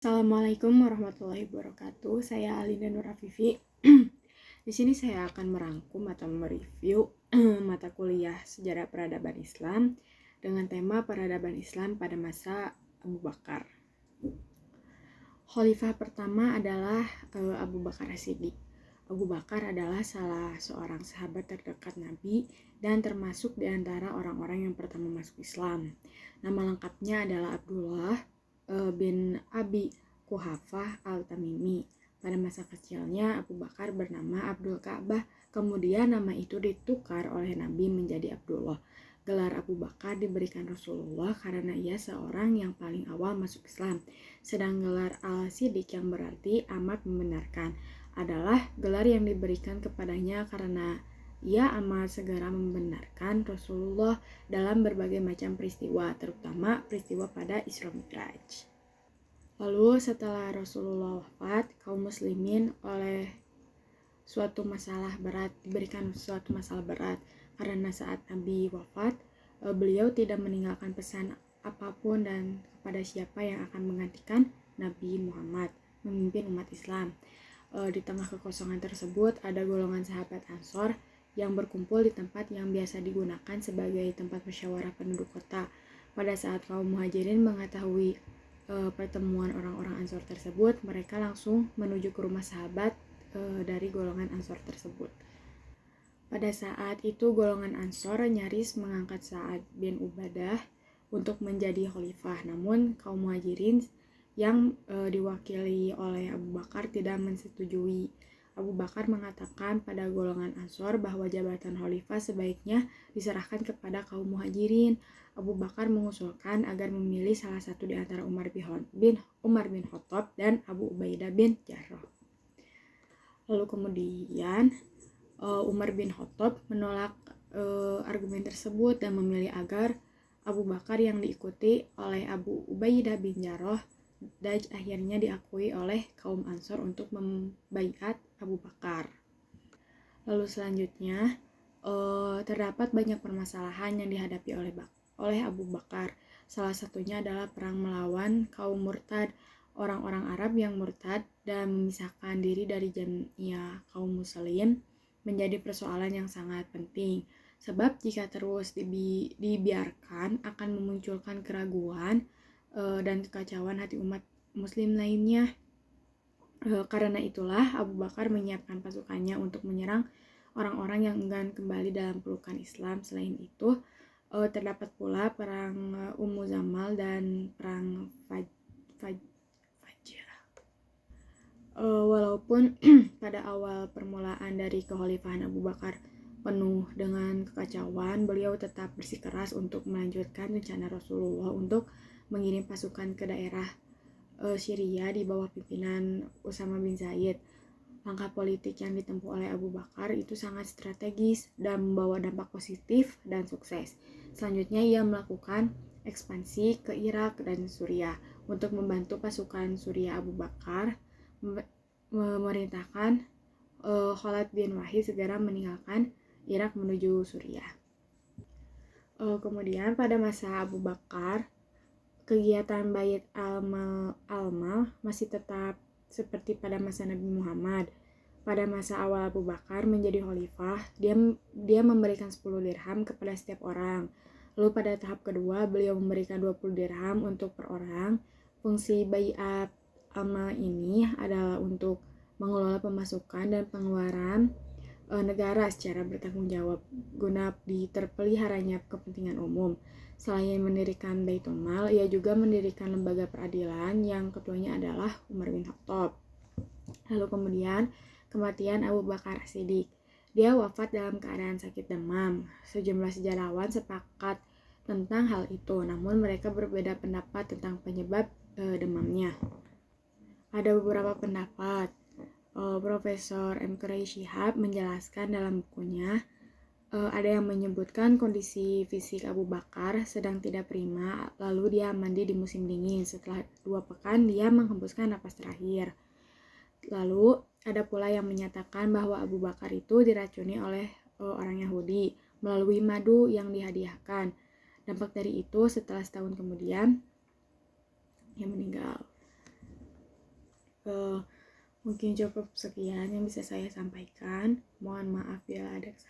Assalamualaikum warahmatullahi wabarakatuh. Saya Alinda Nur Afifi. Di sini saya akan merangkum atau mereview mata kuliah Sejarah Peradaban Islam dengan tema Peradaban Islam pada masa Abu Bakar. Khalifah pertama adalah Abu Bakar As-Siddiq. Abu Bakar adalah salah seorang sahabat terdekat Nabi dan termasuk di antara orang-orang yang pertama masuk Islam. Nama lengkapnya adalah Abdullah bin Abi Quhafah Al-Tamimi. Pada masa kecilnya Abu Bakar bernama Abdul Ka'bah, kemudian nama itu ditukar oleh Nabi menjadi Abdullah. Gelar Abu Bakar diberikan Rasulullah karena ia seorang yang paling awal masuk Islam. Sedang gelar Al-Siddiq yang berarti amat membenarkan adalah gelar yang diberikan kepadanya karena ia amat segera membenarkan Rasulullah dalam berbagai macam peristiwa, terutama peristiwa pada Isra Mi'raj. Lalu setelah Rasulullah wafat, kaum muslimin diberikan suatu masalah berat karena saat Nabi wafat, beliau tidak meninggalkan pesan apapun dan kepada siapa yang akan menggantikan Nabi Muhammad memimpin umat Islam. Di tengah kekosongan tersebut ada golongan sahabat Ansor yang berkumpul di tempat yang biasa digunakan sebagai tempat musyawarah penduduk kota. Pada saat kaum muhajirin mengetahui pertemuan orang-orang Ansor tersebut, mereka langsung menuju ke rumah sahabat dari golongan Ansor tersebut. Pada saat itu golongan Ansor nyaris mengangkat Sa'ad bin Ubadah untuk menjadi khalifah, namun kaum muhajirin yang diwakili oleh Abu Bakar tidak menyetujui. Abu Bakar mengatakan pada golongan Ansor bahwa jabatan khalifah sebaiknya diserahkan kepada kaum muhajirin. Abu Bakar mengusulkan agar memilih salah satu di antara Umar bin Khattab dan Abu Ubaidah bin Jarrah. Lalu kemudian Umar bin Khattab menolak argumen tersebut dan memilih agar Abu Bakar yang diikuti oleh Abu Ubaidah bin Jarrah dan akhirnya diakui oleh kaum Ansor untuk membaiat Abu Bakar. Lalu selanjutnya terdapat banyak permasalahan yang dihadapi oleh Abu Bakar. Salah satunya adalah perang melawan kaum murtad, orang-orang Arab yang murtad dan memisahkan diri dari jamiah kaum muslim menjadi persoalan yang sangat penting. Sebab jika terus dibiarkan akan memunculkan keraguan dan kekacauan hati umat muslim lainnya. Karena itulah Abu Bakar menyiapkan pasukannya untuk menyerang orang-orang yang enggan kembali dalam pelukan Islam. Selain itu, terdapat pula perang Ummu Zamal dan perang Fajr. Walaupun pada awal permulaan dari kekhalifahan Abu Bakar penuh dengan kekacauan, beliau tetap bersikeras untuk melanjutkan rencana Rasulullah untuk mengirim pasukan ke daerah Syria di bawah pimpinan Usama bin Zaid. Langkah politik yang ditempuh oleh Abu Bakar itu sangat strategis dan membawa dampak positif dan sukses. Selanjutnya ia melakukan ekspansi ke Irak dan Suriah. Untuk membantu pasukan Suriah, Abu Bakar memerintahkan Khalid bin Walid segera meninggalkan Irak menuju Suriah. Kemudian pada masa Abu Bakar, kegiatan Bait al-Mal masih tetap seperti pada masa Nabi Muhammad. Pada masa awal Abu Bakar menjadi khalifah, dia memberikan 10 dirham kepada setiap orang. Lalu pada tahap kedua, beliau memberikan 20 dirham untuk per orang. Fungsi Baiat al-Mal ini adalah untuk mengelola pemasukan dan pengeluaran negara secara bertanggung jawab guna terpeliharanya kepentingan umum. Selain mendirikan Baitul Mal, ia juga mendirikan lembaga peradilan yang ketuanya adalah Umar bin Khattab. Lalu kemudian kematian Abu Bakar As-Siddiq. Dia wafat dalam keadaan sakit demam. Sejumlah sejarawan sepakat tentang hal itu, namun mereka berbeda pendapat tentang penyebab demamnya. Ada beberapa pendapat. Profesor M. Quraish Shihab menjelaskan dalam bukunya, ada yang menyebutkan kondisi fisik Abu Bakar sedang tidak prima, lalu dia mandi di musim dingin. Setelah 2 pekan dia menghembuskan napas terakhir. Lalu ada pula yang menyatakan bahwa Abu Bakar itu diracuni oleh orang Yahudi melalui madu yang dihadiahkan. Dampak dari itu setelah setahun kemudian ia meninggal. Mungkin cukup sekian yang bisa saya sampaikan. Mohon maaf bila ada kesalahan.